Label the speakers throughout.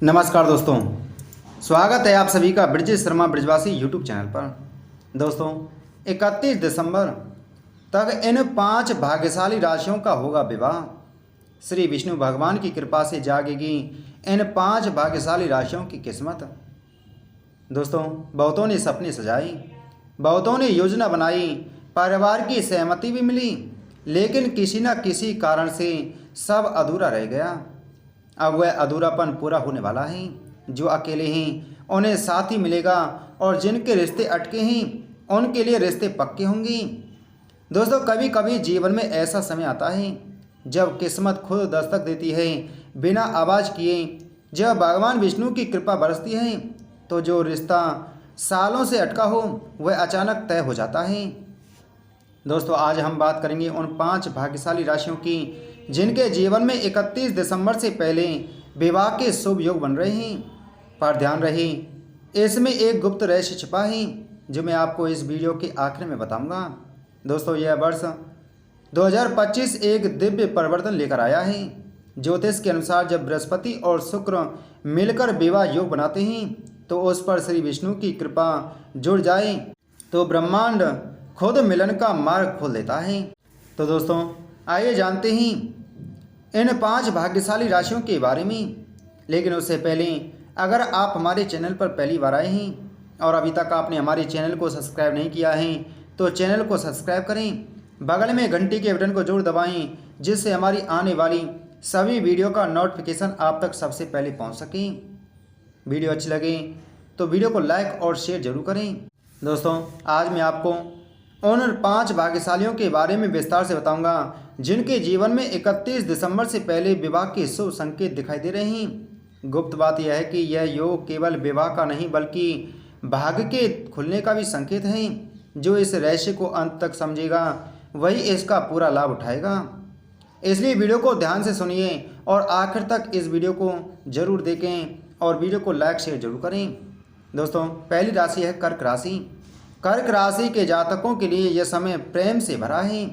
Speaker 1: नमस्कार दोस्तों, स्वागत है आप सभी का ब्रजेश शर्मा ब्रजवासी यूट्यूब चैनल पर। दोस्तों 31 दिसंबर तक इन 5 भाग्यशाली राशियों का होगा विवाह। श्री विष्णु भगवान की कृपा से जागेगी इन 5 भाग्यशाली राशियों की किस्मत। दोस्तों बहुतों ने सपने सजाई, बहुतों ने योजना बनाई, परिवार की सहमति भी मिली, लेकिन किसी न किसी कारण से सब अधूरा रह गया। अब वह अधूरापन पूरा होने वाला है। जो अकेले हैं उन्हें साथी मिलेगा और जिनके रिश्ते अटके हैं उनके लिए रिश्ते पक्के होंगे। दोस्तों कभी कभी जीवन में ऐसा समय आता है जब किस्मत खुद दस्तक देती है बिना आवाज़ किए। जब भगवान विष्णु की कृपा बरसती है तो जो रिश्ता सालों से अटका हो वह अचानक तय हो जाता है। दोस्तों आज हम बात करेंगे उन 5 भाग्यशाली राशियों की जिनके जीवन में 31 दिसंबर से पहले विवाह के शुभ योग बन रहे हैं। पर ध्यान रहे, इसमें एक गुप्त रहस्य छिपा है जो मैं आपको इस वीडियो के आखिर में बताऊंगा। दोस्तों यह वर्ष 2025 एक दिव्य परिवर्तन लेकर आया है। ज्योतिष के अनुसार जब बृहस्पति और शुक्र मिलकर विवाह योग बनाते हैं तो उस पर श्री विष्णु की कृपा जुड़ जाए तो ब्रह्मांड खुद मिलन का मार्ग खोल देता है। तो दोस्तों आइए जानते हैं इन 5 भाग्यशाली राशियों के बारे में। लेकिन उससे पहले अगर आप हमारे चैनल पर पहली बार आए हैं और अभी तक आपने हमारे चैनल को सब्सक्राइब नहीं किया है तो चैनल को सब्सक्राइब करें, बगल में घंटी के बटन को जरूर दबाएं जिससे हमारी आने वाली सभी वीडियो का नोटिफिकेशन आप तक सबसे पहले पहुंच सके। वीडियो अच्छी लगे तो वीडियो को लाइक और शेयर जरूर करें। दोस्तों आज मैं आपको उन 5 भाग्यशालियों के बारे में विस्तार से बताऊंगा जिनके जीवन में 31 दिसंबर से पहले विवाह के शुभ संकेत दिखाई दे रहे हैं। गुप्त बात यह है कि यह योग केवल विवाह का नहीं बल्कि भाग्य के खुलने का भी संकेत है। जो इस रहस्य को अंत तक समझेगा वही इसका पूरा लाभ उठाएगा। इसलिए वीडियो को ध्यान से सुनिए और आखिर तक इस वीडियो को जरूर देखें और वीडियो को लाइक शेयर जरूर करें। दोस्तों पहली राशि है कर्क राशि। कर्क राशि के जातकों के लिए यह समय प्रेम से भरा है।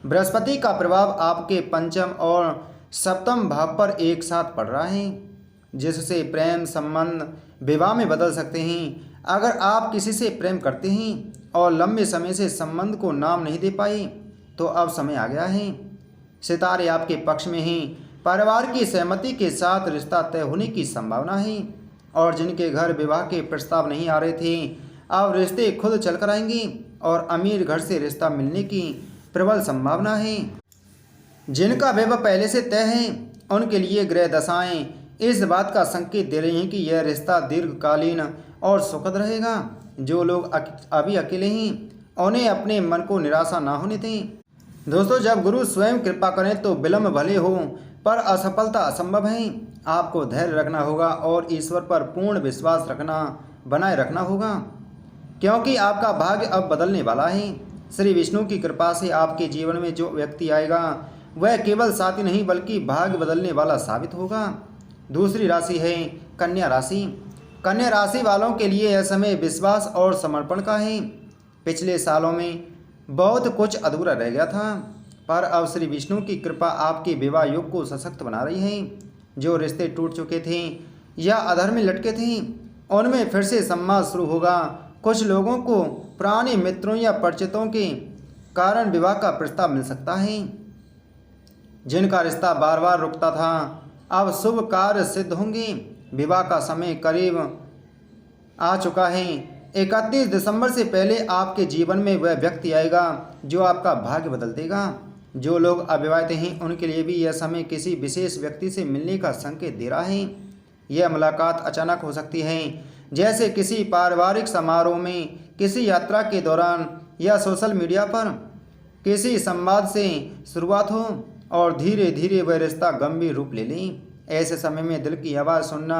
Speaker 1: बृहस्पति का प्रभाव आपके पंचम और सप्तम भाव पर एक साथ पड़ रहा है जिससे प्रेम संबंध विवाह में बदल सकते हैं। अगर आप किसी से प्रेम करते हैं और लंबे समय से संबंध को नाम नहीं दे पाए तो अब समय आ गया है। सितारे आपके पक्ष में हैं। परिवार की सहमति के साथ रिश्ता तय होने की संभावना है और जिनके घर विवाह के प्रस्ताव नहीं आ रहे थे अब रिश्ते खुद चलकर आएंगे और अमीर घर से रिश्ता मिलने की प्रबल संभावना है। जिनका विवाह पहले से तय है उनके लिए ग्रह दशाएं इस बात का संकेत दे रही हैं कि यह रिश्ता दीर्घकालीन और सुखद रहेगा। जो लोग अभी अकेले हैं उन्हें अपने मन को निराशा ना होने दें। दोस्तों जब गुरु स्वयं कृपा करें तो विलंब भले हो पर असफलता असंभव है। आपको धैर्य रखना होगा और ईश्वर पर पूर्ण विश्वास बनाए रखना होगा क्योंकि आपका भाग्य अब बदलने वाला है। श्री विष्णु की कृपा से आपके जीवन में जो व्यक्ति आएगा वह केवल साथी नहीं बल्कि भाग्य बदलने वाला साबित होगा। दूसरी राशि है कन्या राशि। कन्या राशि वालों के लिए यह समय विश्वास और समर्पण का है। पिछले सालों में बहुत कुछ अधूरा रह गया था पर अब श्री विष्णु की कृपा आपके विवाह योग को सशक्त बना रही है। जो रिश्ते टूट चुके थे या अधर में लटके थे उनमें फिर से संवाद शुरू होगा। कुछ लोगों को पुराने मित्रों या परिचितों के कारण विवाह का प्रस्ताव मिल सकता है। जिनका रिश्ता बार बार रुकता था अब शुभ कार्य सिद्ध होंगे। विवाह का समय करीब आ चुका है। 31 दिसंबर से पहले आपके जीवन में वह व्यक्ति आएगा जो आपका भाग्य बदल देगा। जो लोग अविवाहित हैं उनके लिए भी यह समय किसी विशेष व्यक्ति से मिलने का संकेत दे रहा है। यह मुलाकात अचानक हो सकती है जैसे किसी पारिवारिक समारोह में, किसी यात्रा के दौरान या सोशल मीडिया पर किसी संवाद से शुरुआत हो और धीरे धीरे वह रिश्ता गंभीर रूप ले ले। ऐसे समय में दिल की आवाज़ सुनना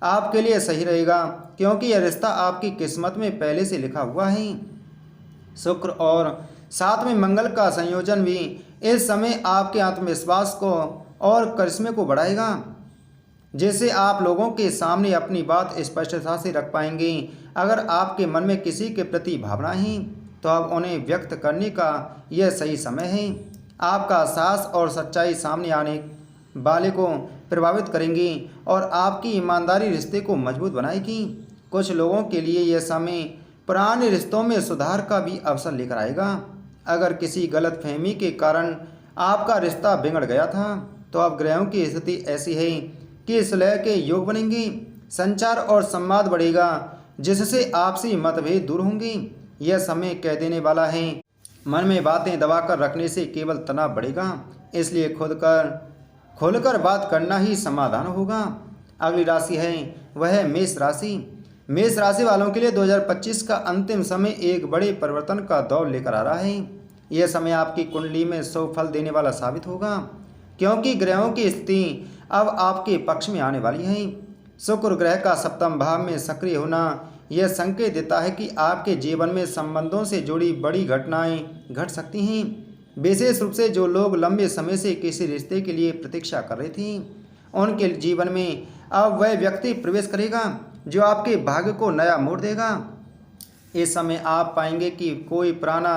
Speaker 1: आपके लिए सही रहेगा क्योंकि यह रिश्ता आपकी किस्मत में पहले से लिखा हुआ है। शुक्र और साथ में मंगल का संयोजन भी इस समय आपके आत्मविश्वास को और करिश्मे को बढ़ाएगा जिससे आप लोगों के सामने अपनी बात स्पष्टता से रख पाएंगे। अगर आपके मन में किसी के प्रति भावना है तो अब उन्हें व्यक्त करने का यह सही समय है। आपका साहस और सच्चाई सामने आने वाले को प्रभावित करेंगी और आपकी ईमानदारी रिश्ते को मजबूत बनाएगी। कुछ लोगों के लिए यह समय पुराने रिश्तों में सुधार का भी अवसर लेकर आएगा। अगर किसी गलतफहमी के कारण आपका रिश्ता बिगड़ गया था तो अब ग्रहों की स्थिति ऐसी है कि सुलह के योग बनेंगी। संचार और संवाद बढ़ेगा जिससे आपसी मतभेद दूर होंगे। यह समय कह देने वाला है, मन में बातें दबाकर रखने से केवल तनाव बढ़ेगा, इसलिए खुलकर बात करना ही समाधान होगा। अगली राशि है वह है मेष राशि। मेष राशि वालों के लिए 2025 का अंतिम समय एक बड़े परिवर्तन का दौर लेकर आ रहा है। यह समय आपकी कुंडली में शुभ फल देने वाला साबित होगा, क्योंकि ग्रहों की स्थिति अब आपके पक्ष में आने वाली है। शुक्र ग्रह का सप्तम भाव में सक्रिय होना यह संकेत देता है कि आपके जीवन में संबंधों से जुड़ी बड़ी घटनाएं घट सकती हैं। विशेष रूप से जो लोग लंबे समय से किसी रिश्ते के लिए प्रतीक्षा कर रहे थे, उनके जीवन में अब वह व्यक्ति प्रवेश करेगा जो आपके भाग्य को नया मोड़ देगा। इस समय आप पाएंगे कि कोई पुराना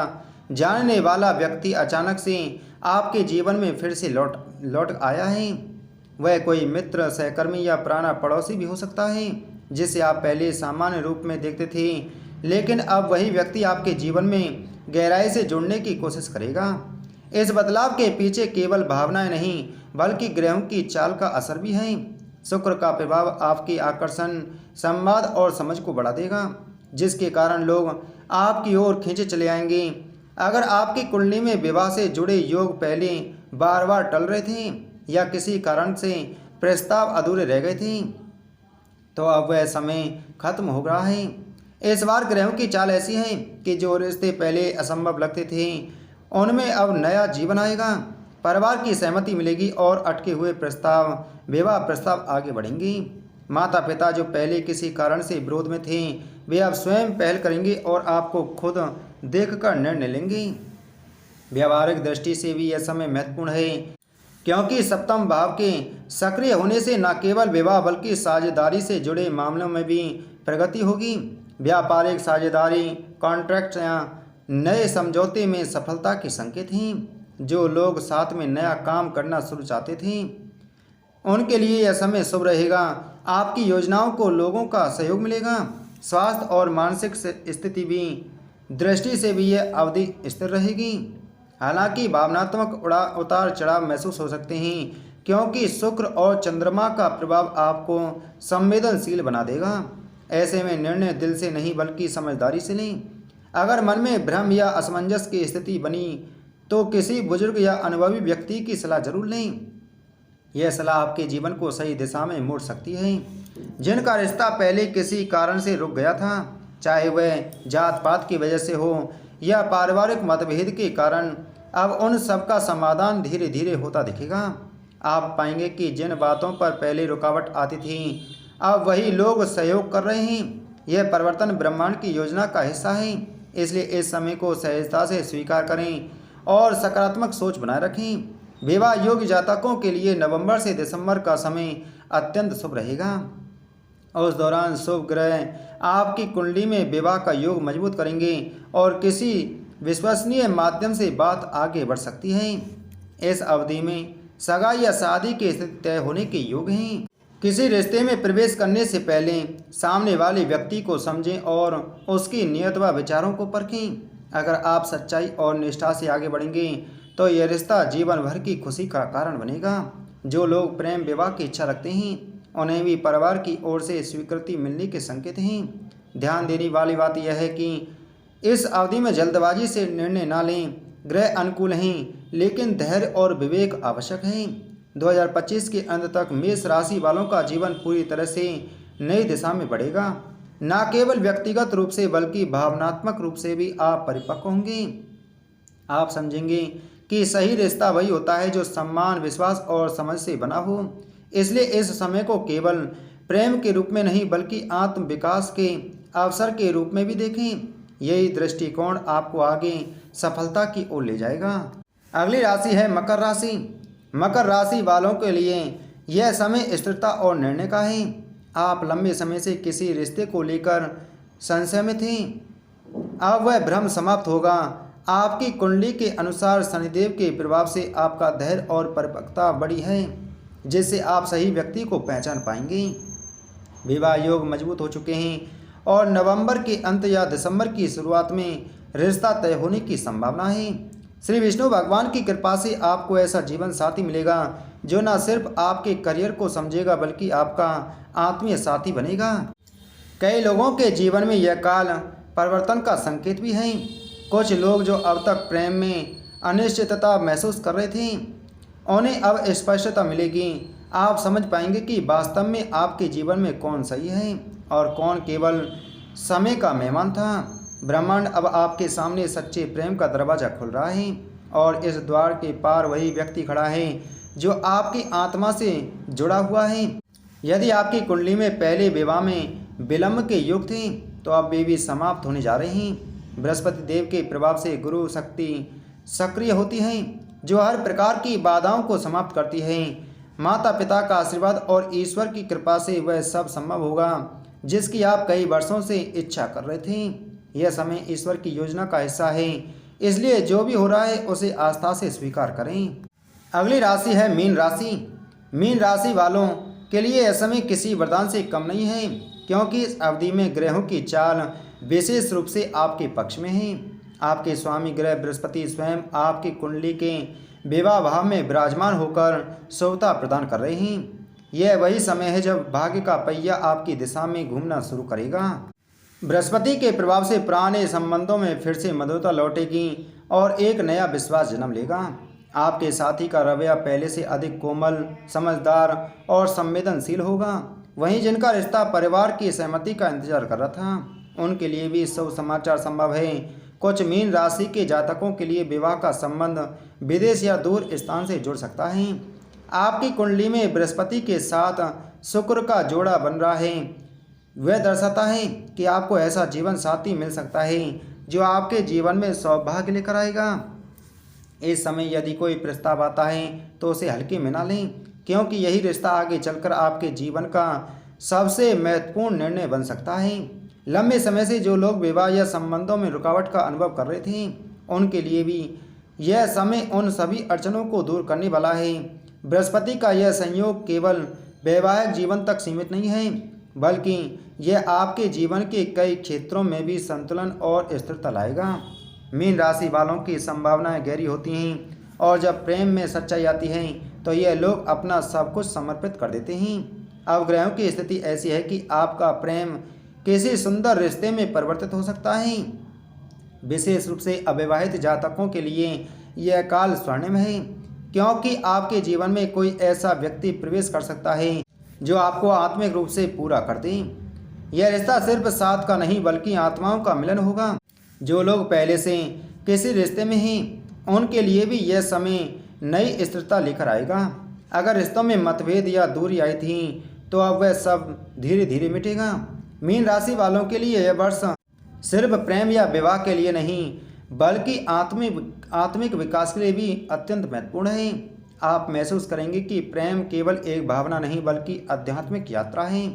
Speaker 1: जानने वाला व्यक्ति अचानक से आपके जीवन में फिर से लौट आया है। वह कोई मित्र, सहकर्मी या पुराना पड़ोसी भी हो सकता है जिसे आप पहले सामान्य रूप में देखते थे, लेकिन अब वही व्यक्ति आपके जीवन में गहराई से जुड़ने की कोशिश करेगा। इस बदलाव के पीछे केवल भावनाएं नहीं बल्कि ग्रहों की चाल का असर भी है। शुक्र का प्रभाव आपकी आकर्षण, संवाद और समझ को बढ़ा देगा, जिसके कारण लोग आपकी ओर खींचे चले आएंगे। अगर आपकी कुंडली में विवाह से जुड़े योग पहले बार बार टल रहे थे या किसी कारण से प्रस्ताव अधूरे रह गए थे, तो अब वह समय खत्म हो रहा है। इस बार ग्रहों की चाल ऐसी है कि जो रिश्ते पहले असंभव लगते थे उनमें अब नया जीवन आएगा। परिवार की सहमति मिलेगी और अटके हुए विवाह प्रस्ताव आगे बढ़ेंगे। माता पिता जो पहले किसी कारण से विरोध में थे वे अब स्वयं पहल करेंगे और आपको खुद देखकर निर्णय लेंगे। व्यावहारिक दृष्टि से भी यह समय महत्वपूर्ण है, क्योंकि सप्तम भाव के सक्रिय होने से न केवल विवाह बल्कि साझेदारी से जुड़े मामलों में भी प्रगति होगी। व्यापारिक साझेदारी, कॉन्ट्रैक्ट या नए समझौते में सफलता के संकेत हैं। जो लोग साथ में नया काम करना शुरू चाहते थे उनके लिए यह समय शुभ रहेगा। आपकी योजनाओं को लोगों का सहयोग मिलेगा। स्वास्थ्य और मानसिक स्थिति भी दृष्टि से भी यह अवधि स्थिर रहेगी। हालांकि भावनात्मक उतार चढ़ाव महसूस हो सकते हैं, क्योंकि शुक्र और चंद्रमा का प्रभाव आपको संवेदनशील बना देगा। ऐसे में निर्णय दिल से नहीं बल्कि समझदारी से लें। अगर मन में भ्रम या असमंजस की स्थिति बनी तो किसी बुजुर्ग या अनुभवी व्यक्ति की सलाह जरूर लें। यह सलाह आपके जीवन को सही दिशा में मोड़ सकती है। जिनका रिश्ता पहले किसी कारण से रुक गया था, चाहे वह जात पात की वजह से हो या पारिवारिक मतभेद के कारण, अब उन सब का समाधान धीरे धीरे होता दिखेगा। आप पाएंगे कि जिन बातों पर पहले रुकावट आती थी अब वही लोग सहयोग कर रहे हैं। यह परिवर्तन ब्रह्मांड की योजना का हिस्सा है, इसलिए इस समय को सहजता से स्वीकार करें और सकारात्मक सोच बनाए रखें। विवाह योग्य जातकों के लिए नवंबर से दिसंबर का समय अत्यंत शुभ रहेगा। उस दौरान शुभ ग्रह आपकी कुंडली में विवाह का योग मजबूत करेंगे और किसी विश्वसनीय माध्यम से बात आगे बढ़ सकती है। इस अवधि में सगाई या शादी की स्थिति तय होने के योग हैं। किसी रिश्ते में प्रवेश करने से पहले सामने वाले व्यक्ति को समझें और उसकी नियत व विचारों को परखें। अगर आप सच्चाई और निष्ठा से आगे बढ़ेंगे तो यह रिश्ता जीवन भर की खुशी का कारण बनेगा। जो लोग प्रेम विवाह की इच्छा रखते हैं उन्हें भी परिवार की ओर से स्वीकृति मिलने के संकेत हैं। ध्यान देने वाली बात यह है कि इस अवधि में जल्दबाजी से निर्णय न लें। ग्रह अनुकूल हैं, लेकिन धैर्य और विवेक आवश्यक है। 2025 के अंत तक मेष राशि वालों का जीवन पूरी तरह से नई दिशा में बढ़ेगा। न केवल व्यक्तिगत रूप से बल्कि भावनात्मक रूप से भी आप परिपक्व होंगे। आप समझेंगे कि सही रिश्ता वही होता है जो सम्मान, विश्वास और समझ से बना हो। इसलिए इस समय को केवल प्रेम के रूप में नहीं बल्कि आत्म विकास के अवसर के रूप में भी देखें। यही दृष्टिकोण आपको आगे सफलता की ओर ले जाएगा। अगली राशि है मकर राशि। मकर राशि वालों के लिए यह समय स्थिरता और निर्णय का है। आप लंबे समय से किसी रिश्ते को लेकर संशय में थे, अब वह भ्रम समाप्त होगा। आपकी कुंडली के अनुसार शनिदेव के प्रभाव से आपका धैर्य और परिपक्वता बढ़ी है। जिससे आप सही व्यक्ति को पहचान पाएंगे। विवाह योग मजबूत हो चुके हैं और नवंबर के अंत या दिसंबर की शुरुआत में रिश्ता तय होने की संभावना है। श्री विष्णु भगवान की कृपा से आपको ऐसा जीवन साथी मिलेगा जो न सिर्फ आपके करियर को समझेगा बल्कि आपका आत्मीय साथी बनेगा। कई लोगों के जीवन में यह काल परिवर्तन का संकेत भी है। कुछ लोग जो अब तक प्रेम में अनिश्चितता महसूस कर रहे थे, उन्हें अब स्पष्टता मिलेगी। आप समझ पाएंगे कि वास्तव में आपके जीवन में कौन सही है और कौन केवल समय का मेहमान था। ब्रह्मांड अब आपके सामने सच्चे प्रेम का दरवाज़ा खुल रहा है और इस द्वार के पार वही व्यक्ति खड़ा है जो आपकी आत्मा से जुड़ा हुआ है। यदि आपकी कुंडली में पहले विवाह में विलंब के युग थे तो अब वे भी समाप्त होने जा रहे हैं। बृहस्पति देव के प्रभाव से गुरु शक्ति सक्रिय होती है जो हर प्रकार की बाधाओं को समाप्त करती है। माता पिता का आशीर्वाद और ईश्वर की कृपा से वह सब संभव होगा जिसकी आप कई वर्षों से इच्छा कर रहे थे। यह समय ईश्वर की योजना का हिस्सा है, इसलिए जो भी हो रहा है उसे आस्था से स्वीकार करें। अगली राशि है मीन राशि। मीन राशि वालों के लिए यह समय किसी वरदान से कम नहीं है, क्योंकि इस अवधि में ग्रहों की चाल विशेष रूप से आपके पक्ष में है। आपके स्वामी ग्रह बृहस्पति स्वयं आपकी कुंडली के विवाह भाव में विराजमान होकर शुभता प्रदान कर रहे हैं। यह वही समय है जब भाग्य का पहिया आपकी दिशा में घूमना शुरू करेगा। बृहस्पति के प्रभाव से पुराने संबंधों में फिर से मधुरता लौटेगी और एक नया विश्वास जन्म लेगा। आपके साथी का रवैया पहले से अधिक कोमल, समझदार और संवेदनशील होगा। वहीं जिनका रिश्ता परिवार की सहमति का इंतजार कर रहा था, उनके लिए भी शुभ समाचार संभव है। कुछ मीन राशि के जातकों के लिए विवाह का संबंध विदेश या दूर स्थान से जुड़ सकता है। आपकी कुंडली में बृहस्पति के साथ शुक्र का जोड़ा बन रहा है। वह दर्शाता है कि आपको ऐसा जीवन साथी मिल सकता है जो आपके जीवन में सौभाग्य लेकर आएगा। इस समय यदि कोई प्रस्ताव आता है तो उसे हल्के में ना लें, क्योंकि यही रिश्ता आगे चलकर आपके जीवन का सबसे महत्वपूर्ण निर्णय बन सकता है। लंबे समय से जो लोग विवाह या संबंधों में रुकावट का अनुभव कर रहे थे, उनके लिए भी यह समय उन सभी अड़चनों को दूर करने वाला है। बृहस्पति का यह संयोग केवल वैवाहिक जीवन तक सीमित नहीं है, बल्कि यह आपके जीवन के कई क्षेत्रों में भी संतुलन और स्थिरता लाएगा। मीन राशि वालों की संभावनाएं गहरी होती हैं और जब प्रेम में सच्चाई आती है तो यह लोग अपना सब कुछ समर्पित कर देते हैं। अब ग्रहों की स्थिति ऐसी है कि आपका प्रेम किसी सुंदर रिश्ते में परिवर्तित हो सकता है। विशेष रूप से अविवाहित जातकों के लिए यह काल स्वर्णिम है, क्योंकि आपके जीवन में कोई ऐसा व्यक्ति प्रवेश कर सकता है जो आपको आत्मिक रूप से पूरा कर दे। यह रिश्ता सिर्फ साथ का नहीं बल्कि आत्माओं का मिलन होगा। जो लोग पहले से किसी रिश्ते में हैं, उनके लिए भी यह समय नई स्थिरता लेकर आएगा। अगर रिश्तों में मतभेद या दूरी आई थी तो अब वह सब धीरे धीरे मिटेगा। मीन राशि वालों के लिए यह वर्ष सिर्फ प्रेम या विवाह के लिए नहीं बल्कि आत्मिक विकास के लिए भी अत्यंत महत्वपूर्ण है। आप महसूस करेंगे कि प्रेम केवल एक भावना नहीं बल्कि आध्यात्मिक यात्रा है।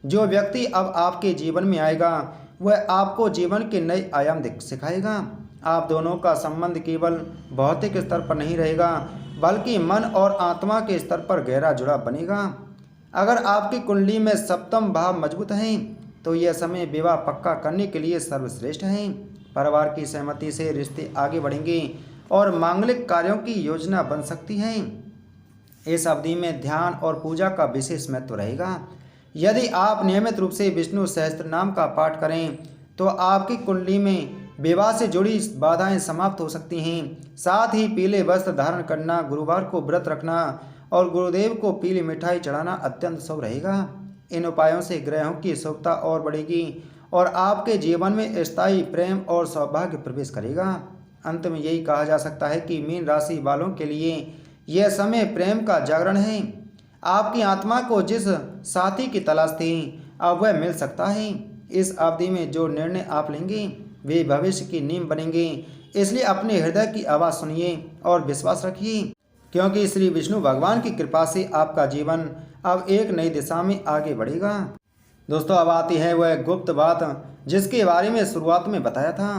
Speaker 1: जो व्यक्ति अब आपके जीवन में आएगा वह आपको जीवन के नए आयाम सिखाएगा। आप दोनों का संबंध केवल भौतिक स्तर पर नहीं रहेगा बल्कि मन और आत्मा के स्तर पर गहरा जुड़ा बनेगा। अगर आपकी कुंडली में सप्तम भाव मजबूत है तो यह समय विवाह पक्का करने के लिए सर्वश्रेष्ठ है। परिवार की सहमति से रिश्ते आगे बढ़ेंगे और मांगलिक कार्यों की योजना बन सकती है। इस अवधि में ध्यान और पूजा का विशेष महत्व रहेगा। यदि आप नियमित रूप से विष्णु सहस्त्र नाम का पाठ करें तो आपकी कुंडली में विवाह से जुड़ी बाधाएं समाप्त हो सकती हैं। साथ ही पीले वस्त्र धारण करना, गुरुवार को व्रत रखना और गुरुदेव को पीली मिठाई चढ़ाना अत्यंत शुभ रहेगा। इन उपायों से ग्रहों की शुभता और बढ़ेगी और आपके जीवन में स्थायी प्रेम और सौभाग्य प्रवेश करेगा। अंत में यही कहा जा सकता है कि मीन राशि वालों के लिए यह समय प्रेम का जागरण है। आपकी आत्मा को जिस साथी की तलाश थी अब वह मिल सकता है। इस अवधि में जो निर्णय आप लेंगे वे भविष्य की नींव बनेंगे, इसलिए अपने हृदय की आवाज़ सुनिए और विश्वास रखिए, क्योंकि श्री विष्णु भगवान की कृपा से आपका जीवन अब एक नई दिशा में आगे बढ़ेगा। दोस्तों, अब आती है वह गुप्त बात जिसके बारे में शुरुआत में बताया था।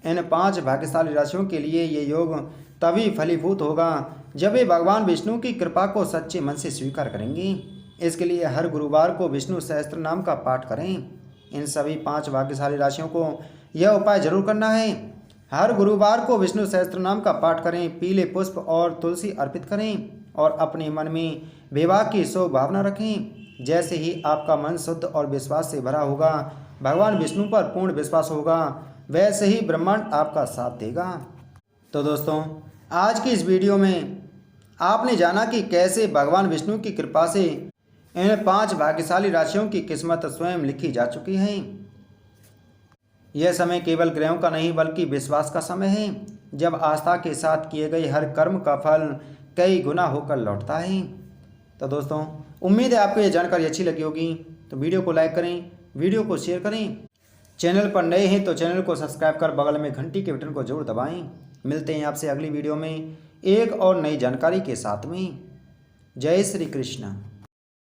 Speaker 1: इन 5 भाग्यशाली राशियों के लिए ये योग तभी फलीभूत होगा जब वे भगवान विष्णु की कृपा को सच्चे मन से स्वीकार करेंगे। इसके लिए हर गुरुवार को विष्णु सहस्त्र नाम का पाठ करें। इन सभी 5 भाग्यशाली राशियों को यह उपाय जरूर करना है। हर गुरुवार को विष्णु सहस्त्र नाम का पाठ करें, पीले पुष्प और तुलसी अर्पित करें और अपने मन में विवाह की शुभ भावना रखें। जैसे ही आपका मन शुद्ध और विश्वास से भरा होगा, भगवान विष्णु पर पूर्ण विश्वास होगा, वैसे ही ब्रह्मांड आपका साथ देगा। तो दोस्तों, आज की इस वीडियो में आपने जाना कि कैसे भगवान विष्णु की कृपा से इन 5 भाग्यशाली राशियों की किस्मत स्वयं लिखी जा चुकी है। यह समय केवल ग्रहों का नहीं बल्कि विश्वास का समय है, जब आस्था के साथ किए गए हर कर्म का फल कई गुना होकर लौटता है। तो दोस्तों, उम्मीद है आपको यह जानकारी अच्छी लगी होगी। तो वीडियो को लाइक करें, वीडियो को शेयर करें। चैनल पर नए हैं तो चैनल को सब्सक्राइब कर बगल में घंटी के बटन को जरूर दबाएं। मिलते हैं आपसे अगली वीडियो में एक और नई जानकारी के साथ में। जय श्री कृष्ण।